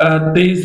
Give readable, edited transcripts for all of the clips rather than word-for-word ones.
23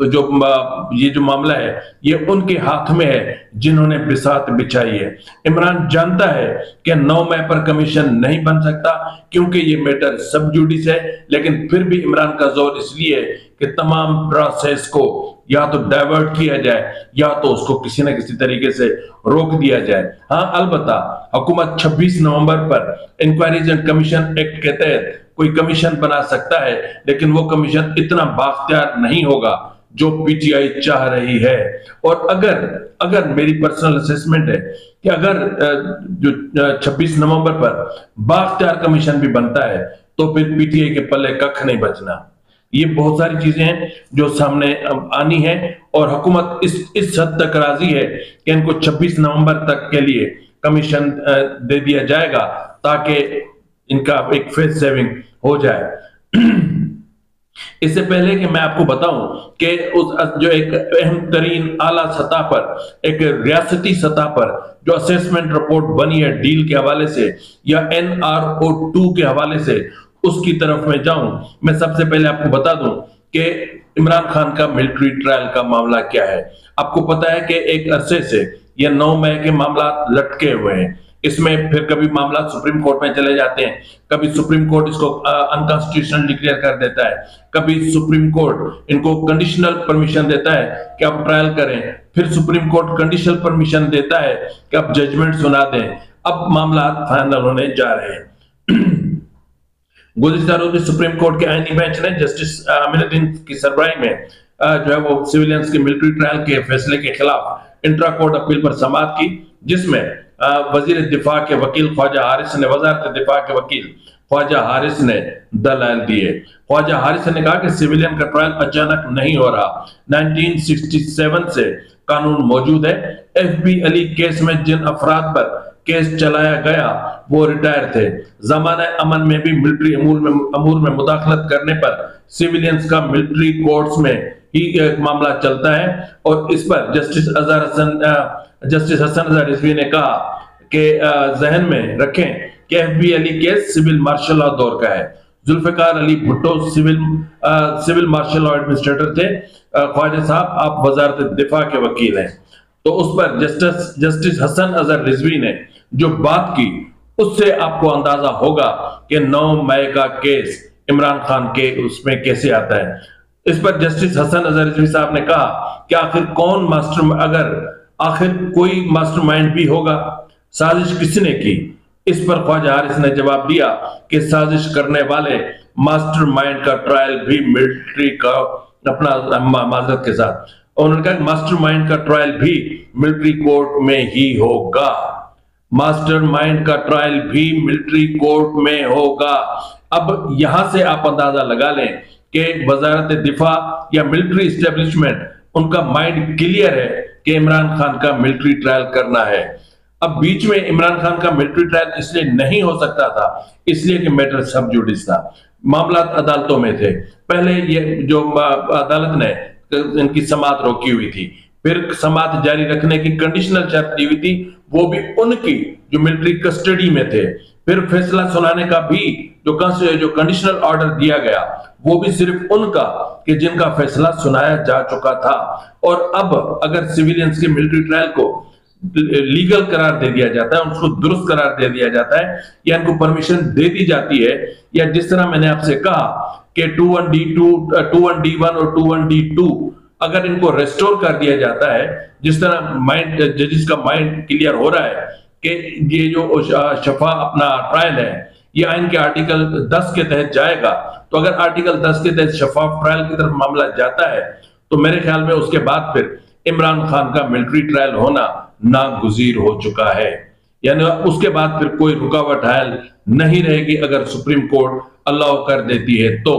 یہ جو معاملہ ہے یہ ان کے ہاتھ میں ہے جنہوں نے بساط بچھائی ہے۔ عمران جانتا ہے کہ 9 مئی پر کمیشن نہیں بن سکتا کیونکہ یہ میٹر سب جوڈیس ہے، لیکن پھر بھی عمران کا زور اس لیے ہے کہ تمام پروسیس کو یا تو ڈائیورٹ کیا جائے یا تو اس کو کسی نہ کسی طریقے سے روک دیا جائے۔ ہاں البتہ حکومت 26 نومبر پر انکوائریز اینڈ کمیشن ایکٹ کے تحت کوئی کمیشن بنا سکتا ہے، لیکن وہ کمیشن اتنا بااختیار نہیں ہوگا جو پی ٹی آئی چاہ رہی ہے۔ اور اگر میری پرسنل اسیسمنٹ ہے کہ اگر جو 26 نومبر پر بااختیار کمیشن بھی بنتا ہے تو پھر پی ٹی آئی کے پلے ککھ نہیں بچنا۔ یہ بہت ساری چیزیں ہیں جو سامنے آنی ہیں، اور حکومت اس حد تک راضی ہے کہ ان کو 26 نومبر تک کے لیے کمیشن دے دیا جائے گا تاکہ ان کا ایک فیس سیونگ ہو جائے۔ اس سے پہلے کہ میں آپ کو بتاؤں کہ جو ایک اہم ترین اعلیٰ سطح پر، ایک ریاستی سطح پر جو اسیسمنٹ رپورٹ بنی ہے ڈیل کے حوالے سے یا NRO2 کے حوالے سے، اس کی طرف میں جاؤں، میں سب سے پہلے آپ کو بتا دوں کہ عمران خان کا ملٹری ٹرائل کا معاملہ کیا ہے۔ آپ کو پتا ہے کہ ایک عرصے سے یہ 9 مئی کے معاملات لٹکے ہوئے ہیں۔ اس میں پھر کبھی معاملات سپریم کورٹ میں چلے جاتے ہیں، کبھی سپریم کورٹ اس کو انکانسٹیٹیوشنل ڈکلیئر کر دیتا ہے، کبھی سپریم کورٹ ان کو کنڈیشنل پرمیشن دیتا ہے کہ آپ ٹرائل کریں، پھر سپریم کورٹ کنڈیشنل پرمیشن دیتا ہے کہ آپ ججمنٹ سنا دیں۔ اب معاملات فائنل ہونے جا رہے ہیں۔ گزشتہ روز میں سپریم کورٹ کے آئینی بینچ نے جسٹس امین الدین کی سربراہی میں جو ہے وہ سیویلینز کے ملٹری ٹرائل کے فیصلے کے خلاف انٹرا کورٹ اپیل پر سماعت کی، جس میں وزیر دفاع کے وکیل خواجہ حارث نے وزارت دفاع کے وکیل خواجہ حارث نے دلائل دیے۔ خواجہ حارث نے کہا کہ سیویلین کا ٹرائل اچانک نہیں ہو رہا، 1967 سے قانون موجود ہے۔ ایف بی علی کیس میں جن افراد پر کیس چلایا گیا وہ ریٹائر تھے۔ زمانہ امن میں بھی ملٹری امور میں مداخلت کرنے پر سیویلینز کا ملٹری کورٹس میں ہی ایک معاملہ چلتا ہے، اور اس پر جسٹس حسن اظہر رضوی نے کہا کہ ذہن میں رکھیں کہ F B Ali case civil martial law دور کا ہے۔ Zulfikar Ali Bhutto civil martial law administrator تھے۔ خواجہ صاحب آپ وزارت دفاع کے وکیل ہیں، تو اس پر جسٹس حسن اظہر رضوی نے جو بات کی اس سے آپ کو اندازہ ہوگا کہ 9 مئی کا کیس عمران خان کے اس میں کیسے آتا ہے۔ اس پر جسٹس حسن اظہر رضوی صاحب نے کہا کہ آخر کوئی ماسٹر مائنڈ بھی ہوگا، سازش کس نے کی؟ اس پر خواجہ حارث نے جواب دیا کہ سازش کرنے والے ماسٹر مائنڈ کا ٹرائل بھی ملٹری کا اپنا معذرت کے ساتھ انہوں نے کہا کہ ماسٹر مائنڈ کا ٹرائل بھی ملٹری کورٹ میں ہی ہوگا، ماسٹر مائنڈ کا ٹرائل بھی ملٹری کورٹ میں ہوگا۔ اب یہاں سے آپ اندازہ لگا لیں کہ وزارت دفاع یا ملٹری اسٹیبلشمنٹ ان کا مائنڈ کلیئر ہے کہ عمران خان کا ملٹری ٹرائل کرنا ہے۔ اب بیچ میں عمران خان کا ملٹری ٹرائل اس لیے نہیں ہو سکتا تھا اس لیے کہ میٹر سب جوڈیس تھا، معاملات عدالتوں میں تھے۔ پہلے یہ جو عدالت نے ان کی سماعت روکی ہوئی تھی، پھر سماعت جاری رکھنے کی کنڈیشنل شرط دی ہوئی تھی، وہ بھی ان کی جو ملٹری کسٹڈی میں تھے، پھر فیصلہ سنانے کا بھی جو کنڈیشنل آرڈر دیا گیا وہ بھی صرف ان کا کہ جن کا فیصلہ سنایا جا چکا تھا۔ اور اب اگر سیویلینز کے ملٹری ٹرائل کو لیگل قرار دے دیا جاتا ہے، ان کو درست قرار دے دیا جاتا ہے، یا ان کو پرمیشن دے دی جاتی ہے، یا جس طرح میں نے آپ سے کہا کہ 21D1 اور 21D2 اگر ان کو ریسٹور کر دیا جاتا ہے، جس طرح ججز کا مائنڈ کلیئر ہو رہا ہے کہ یہ جو شفا اپنا ٹرائل ہے یہ آئین کے آرٹیکل 10 کے تحت جائے گا، تو اگر آرٹیکل 10 کے تحت شفاف ٹرائل کی طرف معاملہ جاتا ہے تو میرے خیال میں اس کے بعد پھر عمران خان کا ملٹری ٹرائل ہونا ناگزیر ہو چکا ہے، یعنی اس کے بعد پھر کوئی رکاوٹ حائل نہیں رہے گی اگر سپریم کورٹ الاؤ کر دیتی ہے تو۔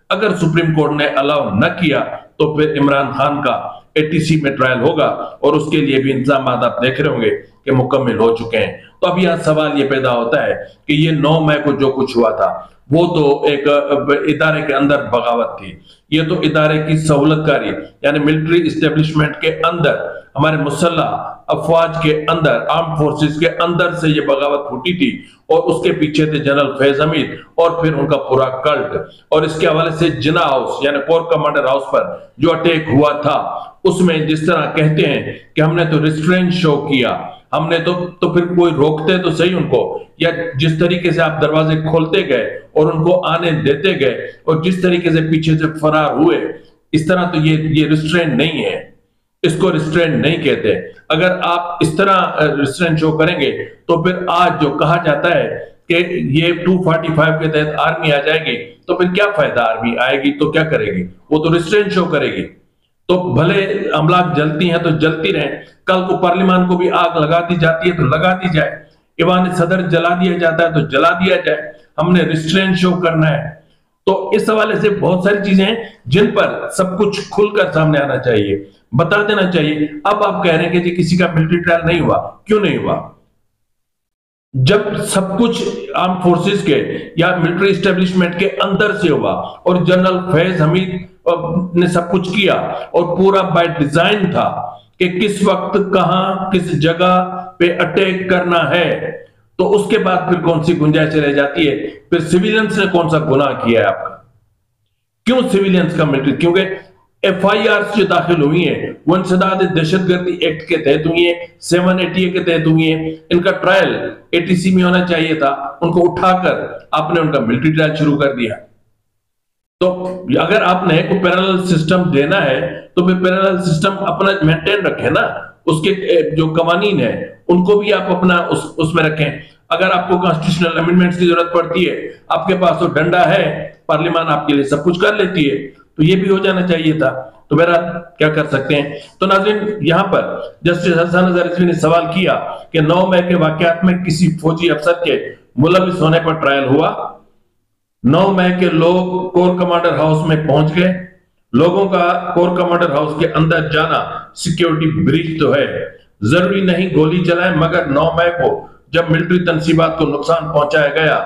اگر سپریم کورٹ نے الاؤ نہ کیا تو پھر عمران خان کا ATC میں ٹرائل ہوگا، اور اس کے لیے بھی انتظامات آپ دیکھ رہے ہوں گے کہ مکمل ہو چکے ہیں۔ تو اب یہاں سوال یہ پیدا ہوتا ہے کہ یہ 9 مئی کو جو کچھ ہوا تھا وہ تو ایک ادارے کے اندر بغاوت تھی، یہ تو ادارے کی سہولت کاری یعنی ملٹری اسٹیبلشمنٹ کے اندر ہمارے مسلح افواج کے اندر، آرم فورسز کے اندر سے یہ بغاوت پھوٹی تھی، اور اس کے پیچھے تھے جنرل فیض حمید اور پھر ان کا پورا کلٹ۔ اور اس کے حوالے سے جناح ہاؤس یعنی کور کمانڈر ہاؤس پر جو اٹیک ہوا تھا، اس میں جس طرح کہتے ہیں کہ ہم نے تو ریسٹرین شو کیا، ہم نے تو پھر کوئی روکتے تو صحیح ان کو، یا جس طریقے سے آپ دروازے کھولتے گئے اور ان کو آنے دیتے گئے اور جس طریقے سے پیچھے سے فرار ہوئے، اس طرح تو یہ ریسٹرین نہیں ہے، اس کو ریسٹرین نہیں کہتے۔ اگر آپ اس طرح ریسٹرین شو کریں گے تو پھر آج جو کہا جاتا ہے کہ یہ 245 کے تحت آرمی آ جائے گی، تو پھر کیا فائدہ؟ آرمی آئے گی تو کیا کرے گی؟ وہ تو ریسٹرین شو کرے گی۔ تو بھلے املاک جلتی ہیں تو جلتی رہیں، کل کو پارلیمان کو بھی آگ لگا دی جاتی ہے تو لگا دی جائے، ایوان صدر جلا دیا جاتا ہے تو جلا دیا جائے، ہم نے ریسٹرین شو کرنا ہے۔ تو اس حوالے سے بہت ساری چیزیں ہیں جن پر سب کچھ کھل کر سامنے آنا چاہیے، بتا دینا چاہیے۔ اب آپ کہہ رہے ہیں کہ جی کسی کا ملٹری ٹرائل نہیں ہوا، کیوں نہیں ہوا؟ جب سب کچھ آرم فورسز کے یا ملٹری اسٹیبلشمنٹ کے اندر سے ہوا اور جنرل فیض حمید نے سب کچھ کیا اور پورا بائی ڈیزائن تھا کہ کس وقت کہاں کس جگہ پہ اٹیک کرنا ہے، تو اس کے بعد پھر کون سی گنجائش رہ جاتی ہے؟ پھر سیویلینز نے کون سا گناہ کیا ہے آپ کا؟ کیوں سیویلینز کا ملٹری؟ کیونکہ ایف آئی آر جو داخل ہوئی ہیں وہ انسداد دہشت گردی ایکٹ کے تحت ہوئی ہیں، 780 کے تحت ہوئی ہیں۔ ان کا ٹرائل ATC میں ہونا چاہیے تھا، ان کو اٹھا کر آپ نے ان کا ملٹری ٹرائل شروع کر دیا۔ تو اگر آپ نے کوئی پیرالل سسٹم دینا ہے تو پھر پیرالل سسٹم اپنا مینٹین رکھیں نا، اس کے جو قوانین ہیں ان کو بھی آپ اپنا اس میں رکھیں۔ اگر آپ کو کانسٹیٹیوشنل امینڈمنٹس کی ضرورت پڑتی ہے، آپ کے پاس تو ڈنڈا ہے، پارلیمان آپ کے لیے سب کچھ کر لیتی ہے، تو یہ بھی ہو جانا چاہیے تھا۔ تو بہرحال کیا کر سکتے ہیں۔ تو ناظرین، یہاں پر جسٹس حسن اظہر رضوی نے سوال کیا کہ 9 مئی کے واقعات میں کسی فوجی افسر کے ملوث ہونے پر ٹرائل ہوا؟ 9 مئی کے لوگ کور کمانڈر ہاؤس میں پہنچ گئے، لوگوں کا کور کمانڈر ہاؤس کے اندر جانا سیکیورٹی بریچ تو ہے، ضروری نہیں گولی چلائیں، مگر 9 مئی کو جب ملٹری تنصیبات کو نقصان پہنچایا گیا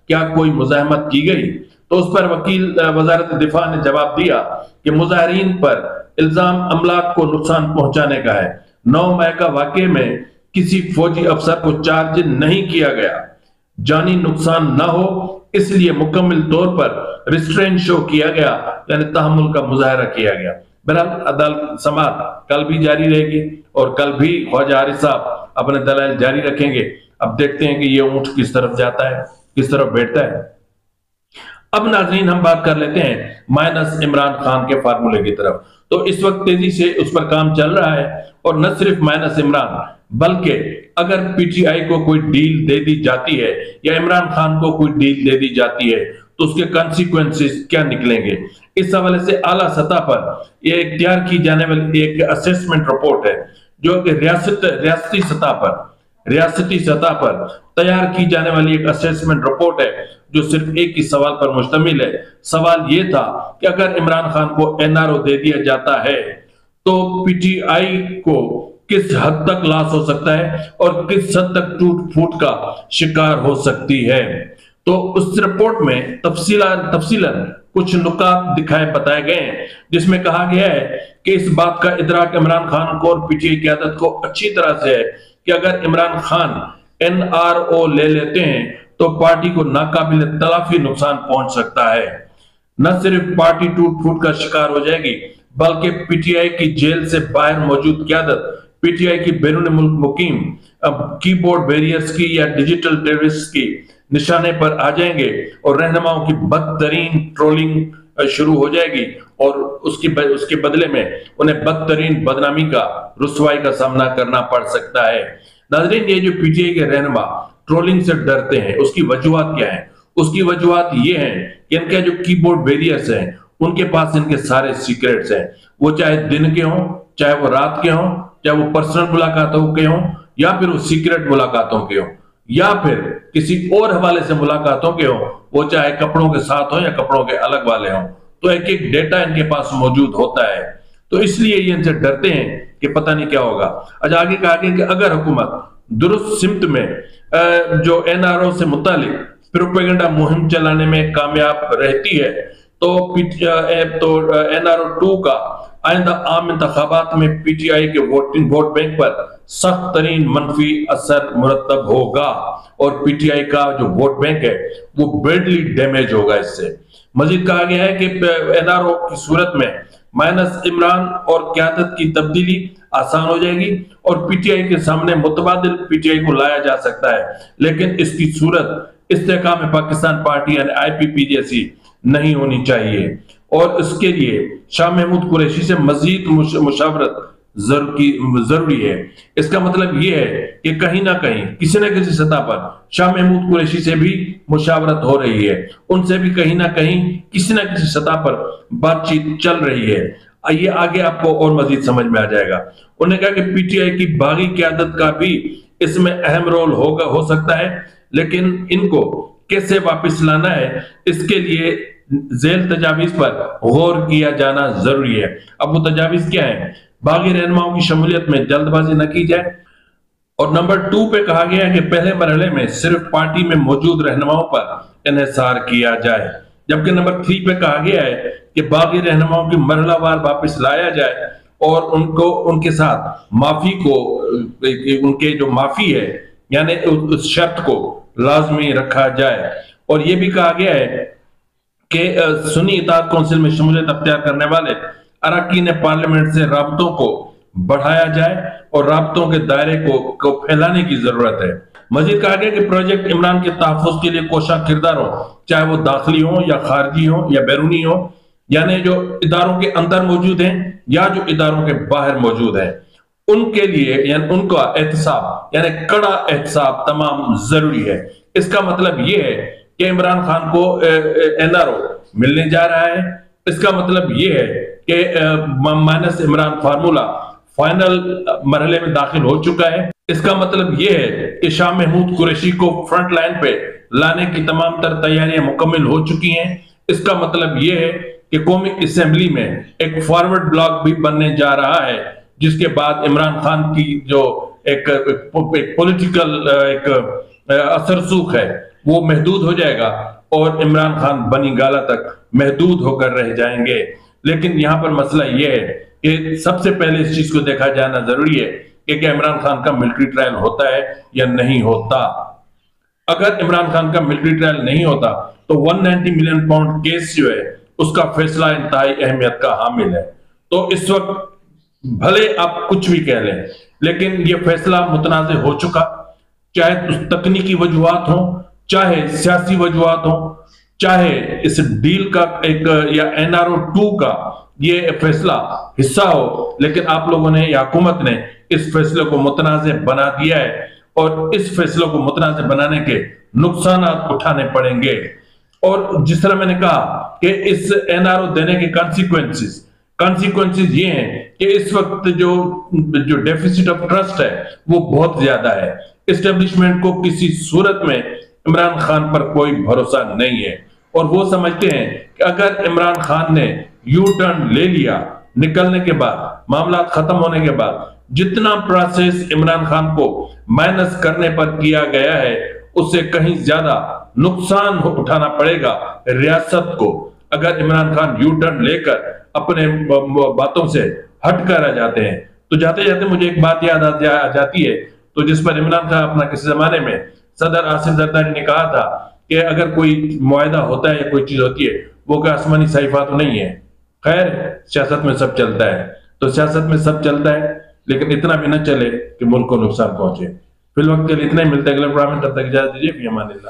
کیا کوئی مزاحمت کی گئی؟ تو اس پر وکیل وزارت دفاع نے جواب دیا کہ مظاہرین پر الزام املاک کو نقصان پہنچانے کا ہے۔ 9 مئی کا واقعے میں کسی فوجی افسر کو چارج نہیں کیا گیا، جانی نقصان نہ ہو اس لیے مکمل طور پر ریسٹرین شو کیا گیا، یعنی تحمل کا مظاہرہ کیا گیا۔ بہرحال عدالت سماعت کل بھی جاری رہے گی اور کل بھی خواجہ عارف صاحب اپنے دلائل جاری رکھیں گے۔ اب دیکھتے ہیں کہ یہ اونٹ کس طرف جاتا ہے، کس طرف بیٹھتا ہے۔ اب ناظرین ہم بات کر لیتے ہیں مائنس عمران خان کے فارمولے کی طرف۔ تو اس وقت تیزی سے اس پر کام چل رہا ہے، اور نہ صرف مائنس عمران بلکہ اگر پی ٹی آئی کو کوئی ڈیل دے دی جاتی ہے یا عمران خان کو کوئی ڈیل دے دی جاتی ہے تو اس کے کانسیکوینسز کیا نکلیں گے۔ اس حوالے سے اعلیٰ سطح پر یہ اختیار کی جانے والی ایک اسیسمنٹ رپورٹ ہے جو کہ ریاستی سطح پر تیار کی جانے والی ایک اسیسمنٹ رپورٹ ہے جو صرف ایک ہی سوال پر مشتمل ہے۔ سوال یہ تھا کہ اگر عمران خان کو NRO دے دیا جاتا ہے تو پی ٹی آئی کو کس حد تک لاس ہو سکتا ہے اور کس حد تک ٹوٹ پھوٹ کا شکار ہو سکتی ہے۔ تو اس رپورٹ میں تفصیلاً کچھ نکات بتائے گئے ہیں جس میں کہا گیا ہے کہ اس بات کا ادراک عمران خان کو اور پی ٹی آئی قیادت کو اچھی طرح سے ہے کہ اگر عمران خان NRO لے لیتے ہیں تو پارٹی کو ناقابل تلافی نقصان پہنچ سکتا ہے۔ نہ صرف پارٹی ٹوٹ پھوٹ کا شکار ہو جائے گی بلکہ پی ٹی آئی کی جیل سے باہر موجود قیادت، پی ٹی آئی کی بیرون ملک مقیم کی بورڈ بیریئرز کی یا ڈیجیٹل ٹیررسٹ کی نشانے پر آ جائیں گے اور رہنماؤں کی بدترین ٹرولنگ شروع ہو جائے گی اور اس کے بدلے میں انہیں بدترین بدنامی کا، رسوائی کا سامنا کرنا پڑ سکتا ہے۔ ناظرین، یہ جو پی ٹی آئی کے رہنما ٹرولنگ سے ڈرتے ہیں اس کی وجوہات کیا ہیں؟ اس کی وجوہات یہ ہیں کہ ان کے جو کی بورڈ بیریئرز ہیں ان کے پاس ان کے سارے سیکریٹس ہیں، وہ چاہے دن کے ہوں، چاہے وہ رات کے ہوں، چاہے وہ پرسنل ملاقاتوں کے ہوں یا پھر وہ سیکریٹ ملاقاتوں کے ہوں یا پھر کسی اور حوالے سے ملاقاتوں کے ہوں، وہ چاہے کپڑوں کے ساتھ ہوں یا کپڑوں کے الگ والے ہوں، تو ایک ایک ڈیٹا ان کے پاس موجود ہوتا ہے۔ تو اس لیے یہ ان سے ڈرتے ہیں کہ پتہ نہیں کیا ہوگا۔ آگے کہا گیا کہ اگر حکومت درست سمت میں جو NRO سے متعلق پروپیگنڈا مہم چلانے میں کامیاب رہتی ہے تو NRO 2 کا آئندہ عام انتخابات میں پی ٹی آئی کے ووٹ بینک پر سخت ترین منفی اثر مرتب ہوگا اور پی ٹی آئی کا جو ووٹ بینک ہے وہ بیڈلی ڈیمیج ہوگا اس سے۔ مزید کہا گیا ہے کہ این آر او کی صورت میں مائنس عمران اور قیادت کی تبدیلی آسان ہو جائے گی اور پی ٹی آئی کے سامنے متبادل پی ٹی آئی کو لایا جا سکتا ہے، لیکن اس کی صورت استحکام پاکستان پارٹی یعنی آئی پی پی جیسی نہیں ہونی چاہیے، اور اس کے لیے شاہ محمود قریشی سے مزید مشاورت ضروری ہے۔ اس کا مطلب یہ ہے کہ کہیں نہ کہیں کسی نہ کسی سطح پر شاہ محمود قریشی سے بھی مشاورت ہو رہی ہے، ان سے بھی کہیں نہ کہیں کسی نہ کسی سطح پر بات چیت چل رہی ہے۔ یہ آگے آپ کو اور مزید سمجھ میں آ جائے گا۔ انہوں نے کہا کہ پی ٹی آئی کی باغی قیادت کا بھی اس میں اہم رول ہو سکتا ہے، لیکن ان کو کیسے واپس لانا ہے اس کے لیے ذیل تجاویز پر غور کیا جانا ضروری ہے۔ اب وہ تجاویز کیا ہیں؟ باغی رہنماؤں کی شمولیت میں جلد بازی نہ کی جائے، اور نمبر 2 پہ کہا گیا ہے کہ پہلے مرحلے میں صرف پارٹی میں موجود رہنماؤں پر انحصار کیا جائے، جبکہ نمبر 3 پہ کہا گیا ہے کہ باغی رہنماؤں کی مرحلہ وار واپس لایا جائے اور ان کے ساتھ معافی کو، ان کے جو معافی ہے یعنی اس شرط کو لازمی رکھا جائے، اور یہ بھی کہا گیا ہے کہ سنی اطاعت کونسل میں شمولیت اختیار کرنے والے اراکین پارلیمنٹ سے رابطوں کو بڑھایا جائے اور رابطوں کے دائرے کو پھیلانے کی ضرورت ہے۔ مزید کہا گیا کہ پروجیکٹ عمران کے تحفظ کے لیے کوشاں کردار ہوں، چاہے وہ داخلی ہوں یا خارجی ہوں یا بیرونی ہوں، یعنی جو اداروں کے اندر موجود ہیں یا جو اداروں کے باہر موجود ہیں، ان کے لیے یعنی ان کا احتساب یعنی کڑا احتساب تمام ضروری ہے۔ اس کا مطلب یہ ہے کہ عمران خان کو این آر او ملنے جا رہا ہے، اس کا مطلب یہ ہے کہ مائنس عمران فارمولا فائنل مرحلے میں داخل ہو چکا ہے۔ اس کا مطلب یہ ہے کہ شاہ محمود قریشی کو فرنٹ لائن پہ لانے کی تمام تر تیاریاں مکمل ہو چکی ہیں۔ اس کا مطلب یہ ہے کہ قومی اسمبلی میں ایک فارورڈ بلاک بھی بننے جا رہا ہے، جس کے بعد عمران خان کی جو ایک پولیٹیکل ایک اثر سوخ ہے وہ محدود ہو جائے گا اور عمران خان بنی گالہ تک محدود ہو کر رہ جائیں گے۔ لیکن یہاں پر مسئلہ یہ ہے کہ سب سے پہلے اس چیز کو دیکھا جانا ضروری ہے کہ کیا عمران خان کا ملٹری ٹرائل ہوتا ہے یا نہیں ہوتا۔ اگر عمران خان کا ملٹری ٹرائل نہیں ہوتا تو 190 ملین پاؤنڈ کیس جو ہے اس کا فیصلہ انتہائی اہمیت کا حامل ہے۔ تو اس وقت بھلے آپ کچھ بھی کہہ لیں لیکن یہ فیصلہ متنازع ہو چکا، چاہے تکنیکی وجوہات ہوں، چاہے سیاسی وجوہات ہوں، چاہے اس ڈیل کا ایک یا این آر او 2 کا یہ فیصلہ حصہ ہو، لیکن آپ لوگوں نے یا حکومت نے اس فیصلے کو متنازع بنا دیا ہے اور اس فیصلے کو متنازع بنانے کے نقصانات اٹھانے پڑیں گے۔ اور جس طرح میں نے کہا کہ اس این آر او دینے کے کانسیکوینسز یہ ہیں کہ اس وقت جو ڈیفیسٹ آف ٹرسٹ ہے وہ بہت زیادہ ہے۔ اسٹیبلشمنٹ کو کسی صورت میں عمران خان پر کوئی بھروسہ نہیں ہے، اور وہ سمجھتے ہیں کہ اگر عمران خان نے یو ٹرن لے لیا نکلنے کے بعد، معاملات ختم ہونے کے بعد، جتنا پروسیس عمران خان کو مائنس کرنے پر کیا گیا ہے اس سے کہیں زیادہ نقصان اٹھانا پڑے گا ریاست کو اگر عمران خان یو ٹرن لے کر اپنے باتوں سے ہٹ کر آ جاتے ہیں۔ تو جاتے جاتے مجھے ایک بات یاد آ جاتی ہے، تو جس پر عمران خان اپنا کسی زمانے میں صدر آصف زرداری نے کہا تھا کہ اگر کوئی معاہدہ ہوتا ہے یا کوئی چیز ہوتی ہے وہ کہ آسمانی صحیفہ تو نہیں ہے۔ خیر، سیاست میں سب چلتا ہے، تو سیاست میں سب چلتا ہے لیکن اتنا بھی نہ چلے کہ ملک کو نقصان پہنچے۔ فی الوقت کے لیے اتنا ہی، ملتے ہیں اگلے پروگرام میں، تب تک اجازت دیجیے، فی امان اللہ۔